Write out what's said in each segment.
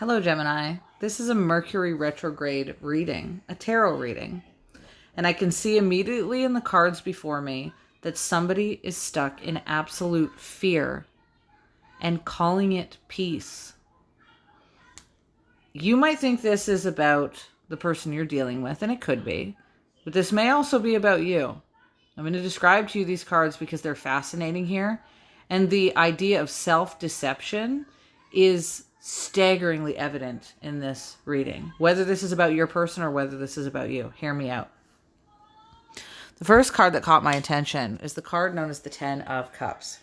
Hello, Gemini. This is a Mercury retrograde reading, a tarot reading. And I can see immediately in the cards before me that somebody is stuck in absolute fear and calling it peace. You might think this is about the person you're dealing with, and it could be, but this may also be about you. I'm going to describe to you these cards because they're fascinating here. And the idea of self-deception is staggeringly evident in this reading. Whether this is about your person or whether this is about you. Hear me out. The first card that caught my attention is the card known as the Ten of Cups.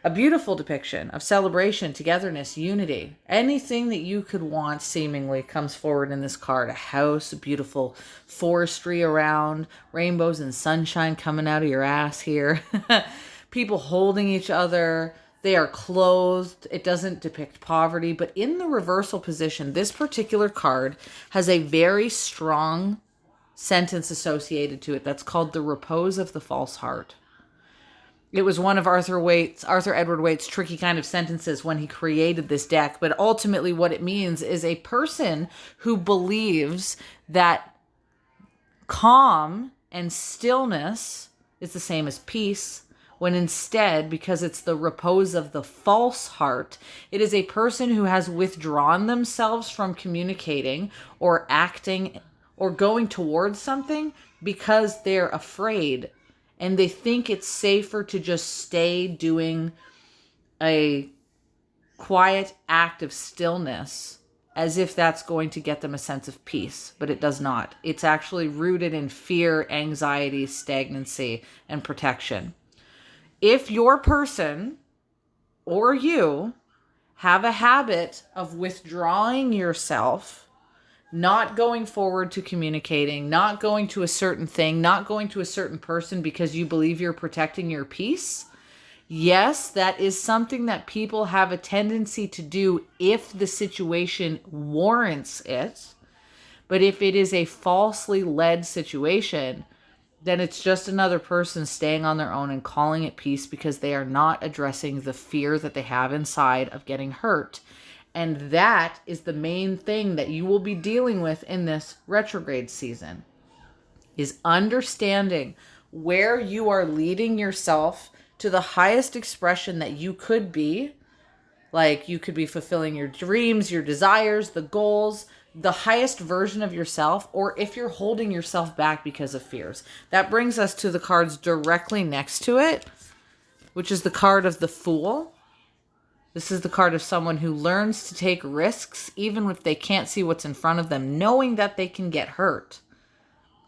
A beautiful depiction of celebration, togetherness, unity. Anything that you could want seemingly comes forward in this card. A house, a beautiful forestry around, rainbows and sunshine coming out of your ass here. People holding each other. They are clothed. It doesn't depict poverty, but in the reversal position, this particular card has a very strong sentence associated to it that's called the repose of the false heart. It was one of Arthur Edward Waite's tricky kind of sentences when he created this deck. But ultimately what it means is a person who believes that calm and stillness is the same as peace, when instead, because it's the repose of the false heart, it is a person who has withdrawn themselves from communicating or acting or going towards something because they're afraid. And they think it's safer to just stay doing a quiet act of stillness as if that's going to get them a sense of peace. But it does not. It's actually rooted in fear, anxiety, stagnancy, and protection. If your person or you have a habit of withdrawing yourself, not going forward to communicating, not going to a certain thing, not going to a certain person because you believe you're protecting your peace. Yes, that is something that people have a tendency to do if the situation warrants it. But if it is a falsely led situation, then it's just another person staying on their own and calling it peace because they are not addressing the fear that they have inside of getting hurt. And that is the main thing that you will be dealing with in this retrograde season, is understanding where you are leading yourself to the highest expression that you could be. Like you could be fulfilling your dreams, your desires, the goals, the highest version of yourself, or if you're holding yourself back because of fears. That brings us to the cards directly next to it, which is the card of the Fool. This is the card of someone who learns to take risks even if they can't see what's in front of them, knowing that they can get hurt.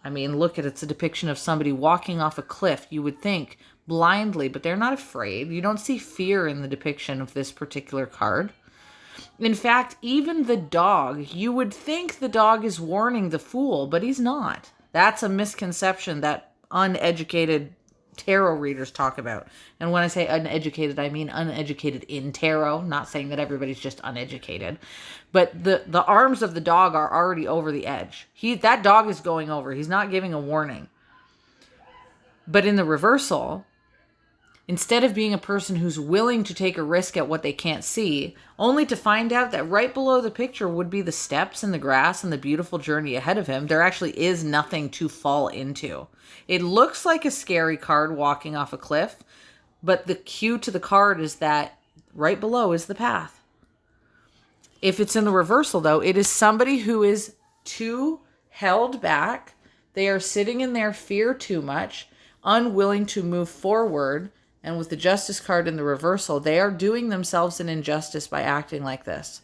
I mean, look at it. It's a depiction of somebody walking off a cliff, you would think, blindly, but they're not afraid. You don't see fear in the depiction of this particular card. In fact, even the dog, you would think the dog is warning the fool, but he's not. That's a misconception that uneducated tarot readers talk about. And when I say uneducated, I mean uneducated in tarot, not saying that everybody's just uneducated. But the arms of the dog are already over the edge. That dog is going over. He's not giving a warning. But in the reversal, instead of being a person who's willing to take a risk at what they can't see, only to find out that right below the picture would be the steps and the grass and the beautiful journey ahead of him, there actually is nothing to fall into. It looks like a scary card walking off a cliff, but the cue to the card is that right below is the path. If it's in the reversal, though, it is somebody who is too held back. They are sitting in their fear too much, unwilling to move forward. And with the Justice card in the reversal, they are doing themselves an injustice by acting like this,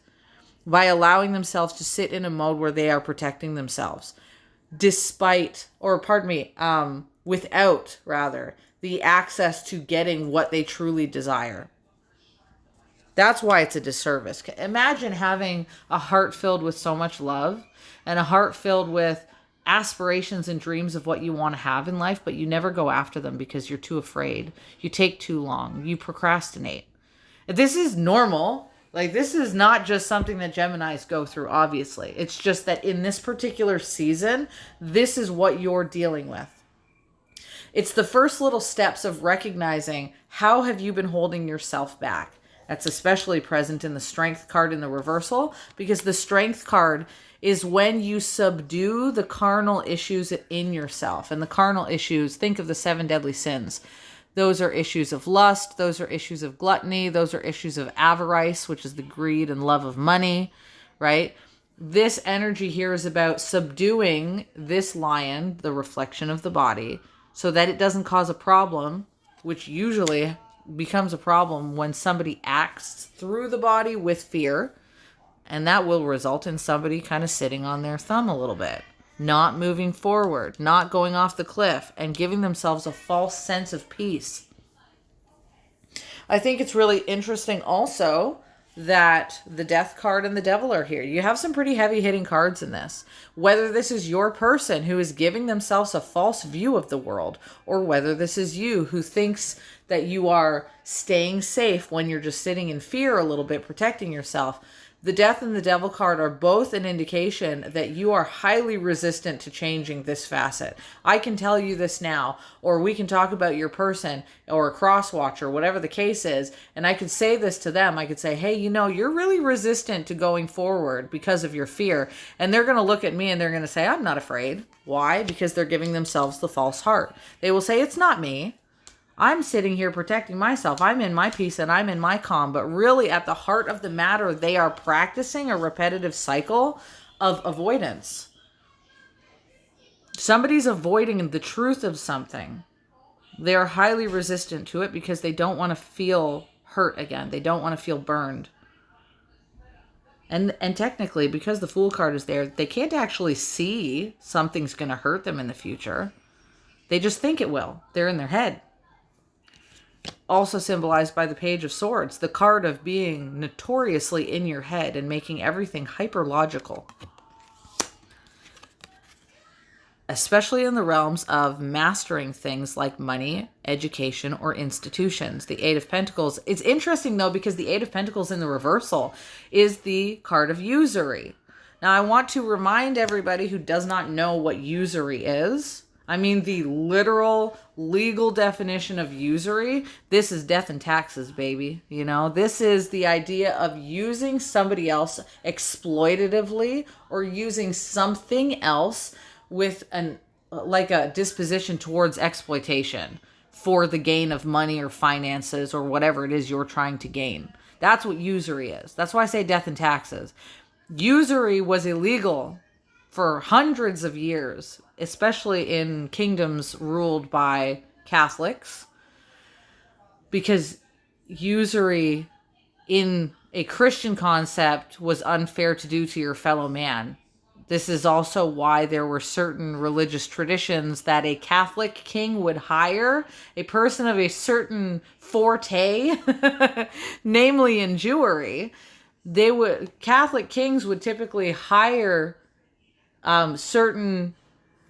by allowing themselves to sit in a mode where they are protecting themselves, without the access to getting what they truly desire. That's why it's a disservice. Imagine having a heart filled with so much love and a heart filled with aspirations and dreams of what you want to have in life, but you never go after them because you're too afraid. You take too long. You procrastinate. This is normal. Like, this is not just something that Geminis go through, obviously. It's just that in this particular season, this is what you're dealing with. It's the first little steps of recognizing how have you been holding yourself back? That's especially present in the Strength card in the reversal, because the Strength card is when you subdue the carnal issues in yourself. And the carnal issues, think of the 7 deadly sins. Those are issues of lust. Those are issues of gluttony. Those are issues of avarice, which is the greed and love of money, right? This energy here is about subduing this lion, the reflection of the body, so that it doesn't cause a problem, which usually becomes a problem when somebody acts through the body with fear. And that will result in somebody kind of sitting on their thumb a little bit, not moving forward, not going off the cliff, and giving themselves a false sense of peace. I think it's really interesting also that the Death card and the Devil are here. You have some pretty heavy hitting cards in this. Whether this is your person who is giving themselves a false view of the world, or whether this is you who thinks that you are staying safe when you're just sitting in fear a little bit, protecting yourself. The Death and the Devil card are both an indication that you are highly resistant to changing this facet. I can tell you this now, or we can talk about your person or a cross-watcher, or whatever the case is, and I could say this to them. I could say, hey, you're really resistant to going forward because of your fear. And they're going to look at me and they're going to say, I'm not afraid. Why? Because they're giving themselves the false heart. They will say, it's not me. I'm sitting here protecting myself. I'm in my peace and I'm in my calm. But really, at the heart of the matter, they are practicing a repetitive cycle of avoidance. Somebody's avoiding the truth of something. They are highly resistant to it because they don't want to feel hurt again. They don't want to feel burned. And technically, because the Fool card is there, they can't actually see something's going to hurt them in the future. They just think it will. They're in their head. Also symbolized by the Page of Swords, the card of being notoriously in your head and making everything hyper-logical. Especially in the realms of mastering things like money, education, or institutions. The Eight of Pentacles. It's interesting, though, because the Eight of Pentacles in the reversal is the card of usury. Now, I want to remind everybody who does not know what usury is. I mean, the literal legal definition of usury, this is death and taxes, baby. This is the idea of using somebody else exploitatively, or using something else with a disposition towards exploitation for the gain of money or finances or whatever it is you're trying to gain. That's what usury is. That's why I say death and taxes. Usury was illegal for hundreds of years, especially in kingdoms ruled by Catholics, because usury in a Christian concept was unfair to do to your fellow man. This is also why there were certain religious traditions that a Catholic king would hire a person of a certain forte, namely in Jewry. Catholic kings would typically hire certain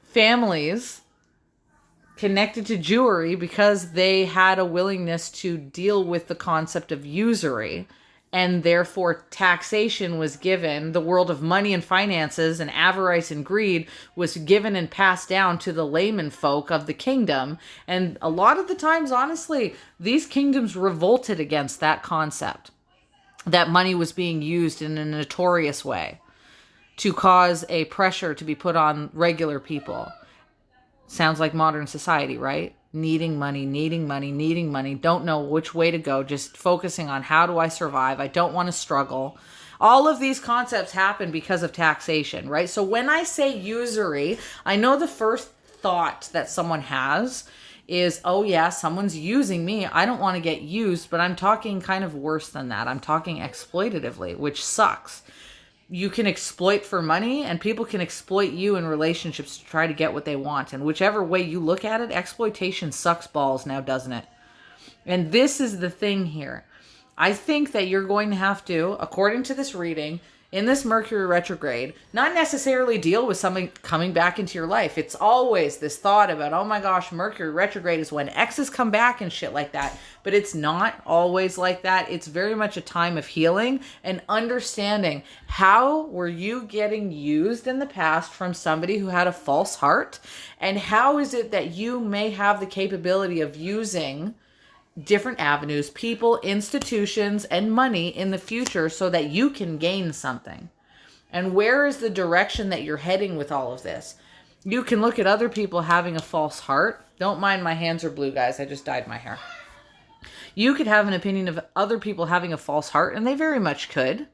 families connected to Jewry because they had a willingness to deal with the concept of usury, and therefore taxation was given. The world of money and finances and avarice and greed was given and passed down to the layman folk of the kingdom. And a lot of the times, honestly, these kingdoms revolted against that concept, that money was being used in a notorious way to cause a pressure to be put on regular people. Sounds like modern society, right? Needing money, don't know which way to go, just focusing on how do I survive? I don't want to struggle. All of these concepts happen because of taxation, right? So when I say usury, I know the first thought that someone has is, oh yeah, someone's using me. I don't want to get used, but I'm talking kind of worse than that. I'm talking exploitatively, which sucks. You can exploit for money, and people can exploit you in relationships to try to get what they want. And whichever way you look at it, exploitation sucks balls now, doesn't it? And this is the thing here. I think that you're going to have to, according to this reading, in this Mercury retrograde, not necessarily deal with something coming back into your life. It's always this thought about, oh my gosh, Mercury retrograde is when exes come back and shit like that. But it's not always like that. It's very much a time of healing and understanding how were you getting used in the past from somebody who had a false heart, and how is it that you may have the capability of using different avenues, people, institutions, and money in the future so that you can gain something. And where is the direction that you're heading with all of this? You can look at other people having a false heart. Don't mind my hands are blue, guys. I just dyed my hair. You could have an opinion of other people having a false heart, and they very much could.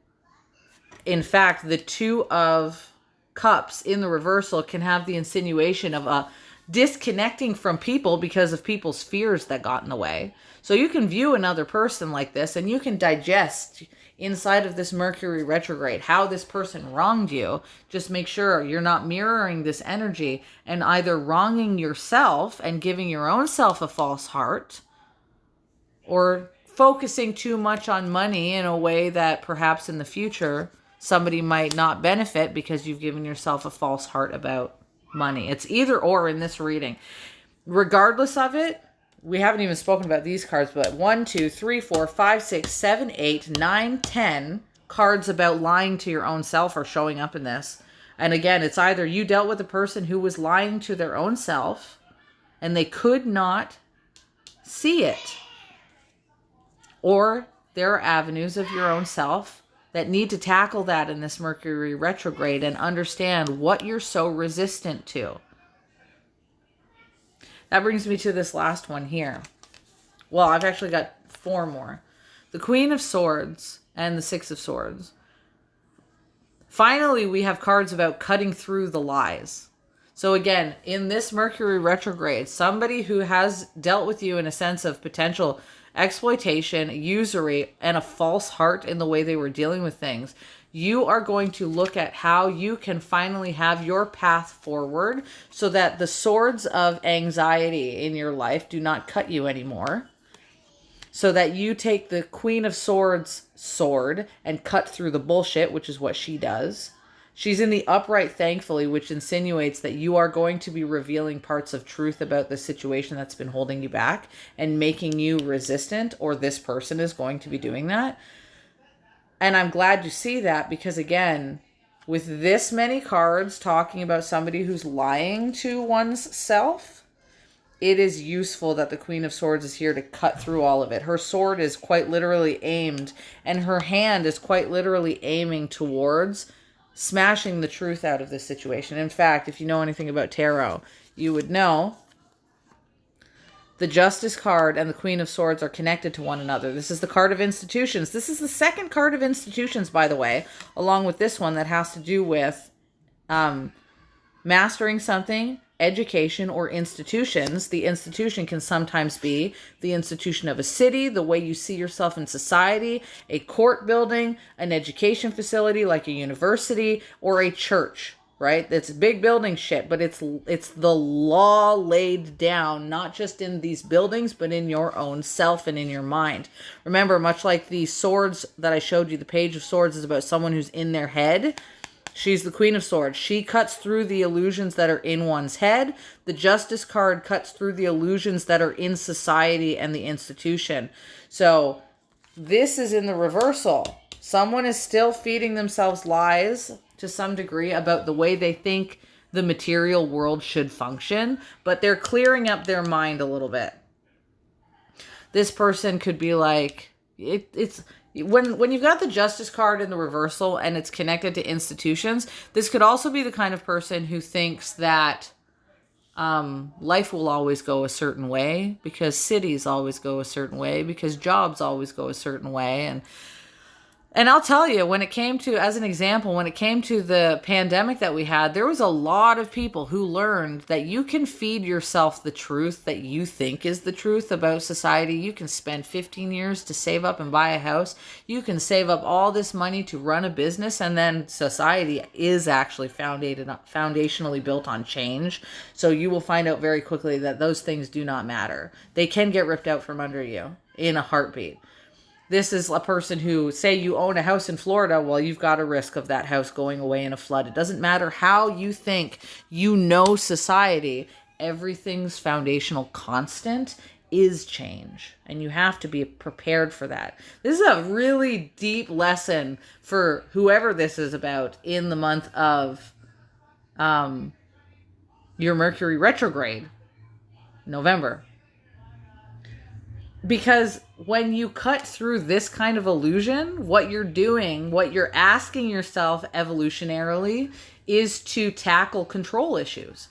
In fact, the Two of Cups in the reversal can have the insinuation of a disconnecting from people because of people's fears that got in the way. So you can view another person like this, and you can digest inside of this Mercury retrograde how this person wronged you. Just make sure you're not mirroring this energy and either wronging yourself and giving your own self a false heart, or focusing too much on money in a way that perhaps in the future somebody might not benefit because you've given yourself a false heart about money. It's either or in this reading. Regardless of it, we haven't even spoken about these cards, but 1, 2, 3, 4, 5, 6, 7, 8, 9, 10 cards about lying to your own self are showing up in this. And again, it's either you dealt with a person who was lying to their own self and they could not see it, or there are avenues of your own self that need to tackle that in this Mercury retrograde and understand what you're so resistant to. That brings me to this last one here. Well, I've actually got 4 more. The Queen of Swords and the Six of Swords. Finally, we have cards about cutting through the lies. So again, in this Mercury retrograde, somebody who has dealt with you in a sense of potential exploitation, usury, and a false heart in the way they were dealing with things, you are going to look at how you can finally have your path forward so that the swords of anxiety in your life do not cut you anymore. So that you take the Queen of Swords sword and cut through the bullshit, which is what she does. She's in the upright, thankfully, which insinuates that you are going to be revealing parts of truth about the situation that's been holding you back and making you resistant, or this person is going to be doing that. And I'm glad to see that because, again, with this many cards talking about somebody who's lying to one's self, it is useful that the Queen of Swords is here to cut through all of it. Her sword is quite literally aimed, and her hand is quite literally aiming towards smashing the truth out of this situation. In fact, if you know anything about tarot, you would know the Justice card and the Queen of Swords are connected to one another. This is the card of institutions. This is the second card of institutions, by the way, along with this one that has to do with mastering something, education, or institutions. The institution can sometimes be the institution of a city, the way you see yourself in society, a court building, an education facility like a university, or a church, right? It's big building shit, but it's the law laid down, not just in these buildings, but in your own self and in your mind. Remember, much like the swords that I showed you, the Page of Swords is about someone who's in their head. She's the Queen of Swords. She cuts through the illusions that are in one's head. The Justice card cuts through the illusions that are in society and the institution. So this is in the reversal. Someone is still feeding themselves lies to some degree about the way they think the material world should function, but they're clearing up their mind a little bit. This person could be like, it's when you've got the Justice card in the reversal and it's connected to institutions, this could also be the kind of person who thinks that life will always go a certain way because cities always go a certain way because jobs always go a certain way. And I'll tell you, when it came to, as an example, when it came to the pandemic that we had, there was a lot of people who learned that you can feed yourself the truth that you think is the truth about society. You can spend 15 years to save up and buy a house. You can save up all this money to run a business, and then society is actually foundationally built on change. So you will find out very quickly that those things do not matter. They can get ripped out from under you in a heartbeat. This is a person who, say you own a house in Florida, well, you've got a risk of that house going away in a flood. It doesn't matter how you think you know society. Everything's foundational constant is change. And you have to be prepared for that. This is a really deep lesson for whoever this is about in the month of your Mercury retrograde, November. Because when you cut through this kind of illusion, what you're doing, what you're asking yourself evolutionarily, is to tackle control issues.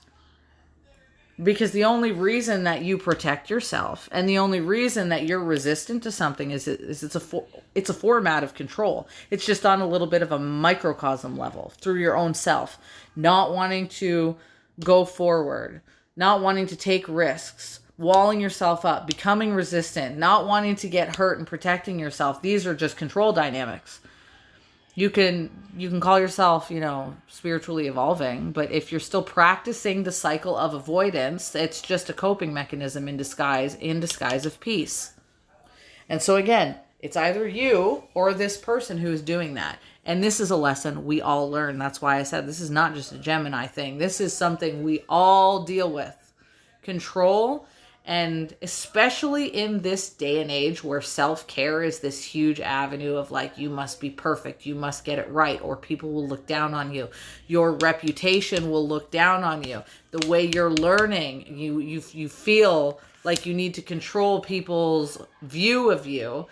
Because the only reason that you protect yourself and the only reason that you're resistant to something is it's a format of control. It's just on a little bit of a microcosm level through your own self, not wanting to go forward, not wanting to take risks, walling yourself up, becoming resistant, not wanting to get hurt and protecting yourself. These are just control dynamics. You can call yourself, spiritually evolving, but if you're still practicing the cycle of avoidance, it's just a coping mechanism in disguise of peace. And so again, it's either you or this person who is doing that. And this is a lesson we all learn. That's why I said this is not just a Gemini thing. This is something we all deal with. Control. And especially in this day and age where self-care is this huge avenue of like, you must be perfect, you must get it right, or people will look down on you. Your reputation will look down on you. The way you're learning, you feel like you need to control people's view of you.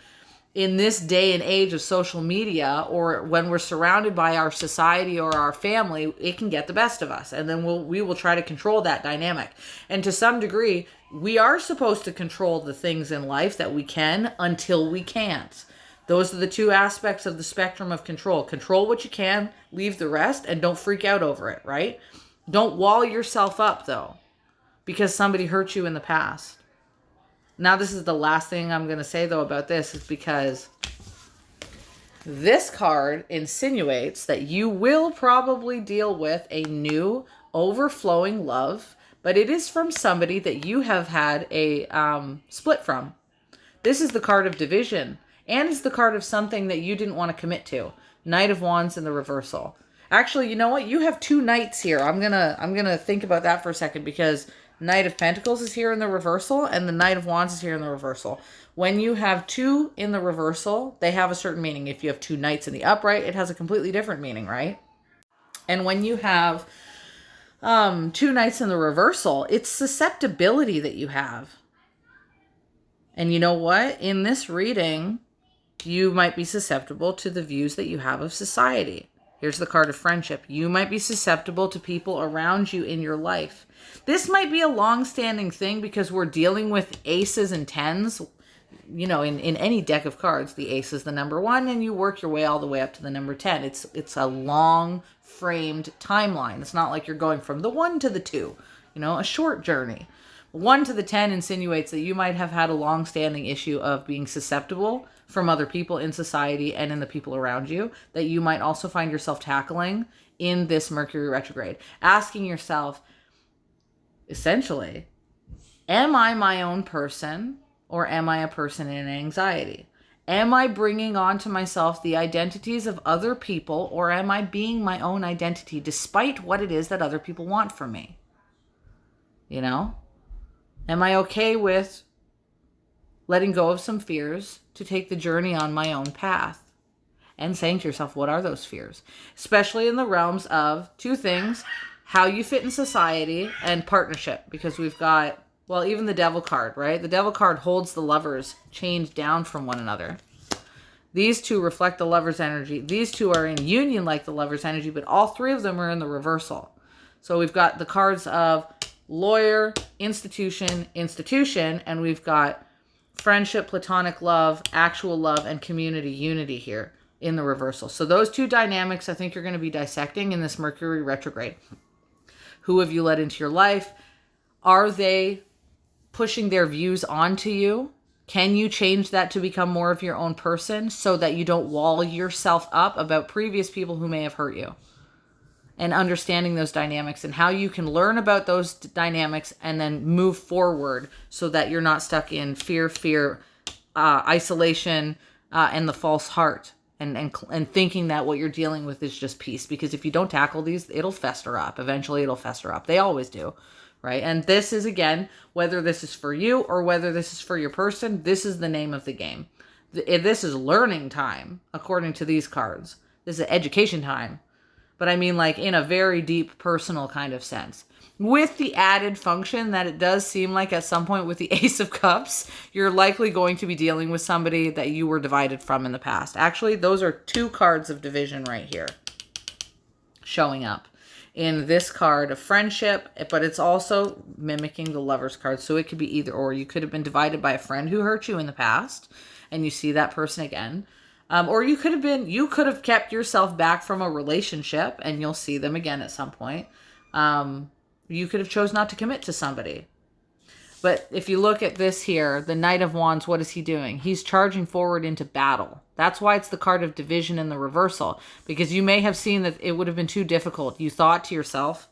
In this day and age of social media, or when we're surrounded by our society or our family, it can get the best of us. And then we will try to control that dynamic. And to some degree, we are supposed to control the things in life that we can until we can't. Those are the two aspects of the spectrum of control. Control what you can, leave the rest, and don't freak out over it, right? Don't wall yourself up, though, because somebody hurt you in the past. Now, this is the last thing I'm going to say, though, about this, is because this card insinuates that you will probably deal with a new overflowing love, but it is from somebody that you have had a split from. This is the card of division, and is the card of something that you didn't want to commit to. Knight of Wands in the reversal. Actually, you know what? You have two knights here. I'm gonna think about that for a second, because Knight of Pentacles is here in the reversal, and the Knight of Wands is here in the reversal. When you have two in the reversal, they have a certain meaning. If you have two knights in the upright, it has a completely different meaning, right? And when you have two knights in the reversal, it's susceptibility that you have. And you know what? In this reading, you might be susceptible to the views that you have of society. Here's the card of friendship. You might be susceptible to people around you in your life. This might be a long-standing thing because we're dealing with aces and tens. In any deck of cards, the ace is the number 1, and you work your way all the way up to the number 10. It's a long-framed timeline. It's not like you're going from the 1 to the 2, a short journey. 1 to the 10 insinuates that you might have had a long-standing issue of being susceptible from other people in society and in the people around you, that you might also find yourself tackling in this Mercury retrograde. Asking yourself, essentially, am I my own person, or am I a person in anxiety? Am I bringing onto myself the identities of other people, or am I being my own identity despite what it is that other people want from me? Am I okay with letting go of some fears to take the journey on my own path? And saying to yourself, what are those fears? Especially in the realms of two things: how you fit in society and partnership. Because we've got, even the Devil card, right? The Devil card holds the lovers chained down from one another. These two reflect the lover's energy. These two are in union like the lover's energy, but all three of them are in the reversal. So we've got the cards of lawyer, institution, and we've got friendship, platonic love, actual love, and community unity here in the reversal. So those two dynamics I think you're going to be dissecting in this Mercury retrograde. Who have you let into your life? Are they pushing their views onto you? Can you change that to become more of your own person so that you don't wall yourself up about previous people who may have hurt you? And understanding those dynamics and how you can learn about those dynamics and then move forward so that you're not stuck in fear, isolation, and the false heart, and thinking that what you're dealing with is just peace. Because if you don't tackle these, it'll fester up. Eventually it'll fester up. They always do, right? And this is, again, whether this is for you or whether this is for your person, this is the name of the game. This is learning time, according to these cards. This is education time. But I mean, like, in a very deep personal kind of sense. with the added function that it does seem like at some point with the Ace of Cups, you're likely going to be dealing with somebody that you were divided from in the past. Actually, those are 2 cards of division right here showing up in this card of friendship, but it's also mimicking the Lover's card. So it could be either or. You could have been divided by a friend who hurt you in the past and you see that person again. Or you could have kept yourself back from a relationship and you'll see them again at some point. You could have chose not to commit to somebody. But if you look at this here, the Knight of Wands, what is he doing? He's charging forward into battle. That's why it's the card of division in the reversal. Because you may have seen that it would have been too difficult. You thought to yourself,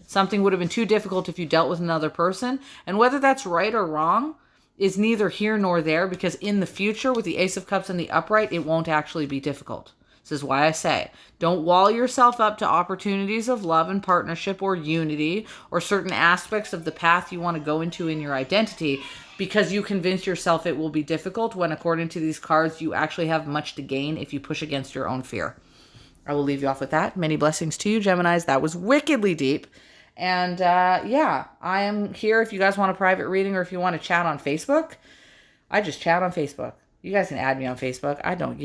something would have been too difficult if you dealt with another person. And whether that's right or wrong is neither here nor there. Because in the future, with the Ace of Cups and the upright, it won't actually be difficult. This is why I say, don't wall yourself up to opportunities of love and partnership or unity or certain aspects of the path you want to go into in your identity because you convince yourself it will be difficult when, according to these cards, you actually have much to gain if you push against your own fear. I will leave you off with that. Many blessings to you, Geminis. That was wickedly deep. And yeah, I am here if you guys want a private reading or if you want to chat on Facebook. I just chat on Facebook. You guys can add me on Facebook. I don't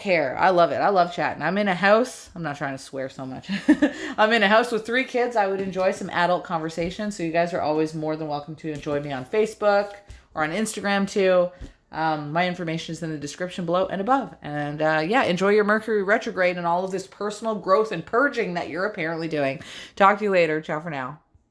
care. I love it. I love chatting. I'm in a house. I'm not trying to swear so much. I'm in a house with 3 kids. I would enjoy some adult conversation. So you guys are always more than welcome to enjoy me on Facebook or on Instagram too. My information is in the description below and above. And yeah, enjoy your Mercury retrograde and all of this personal growth and purging that you're apparently doing. Talk to you later. Ciao for now.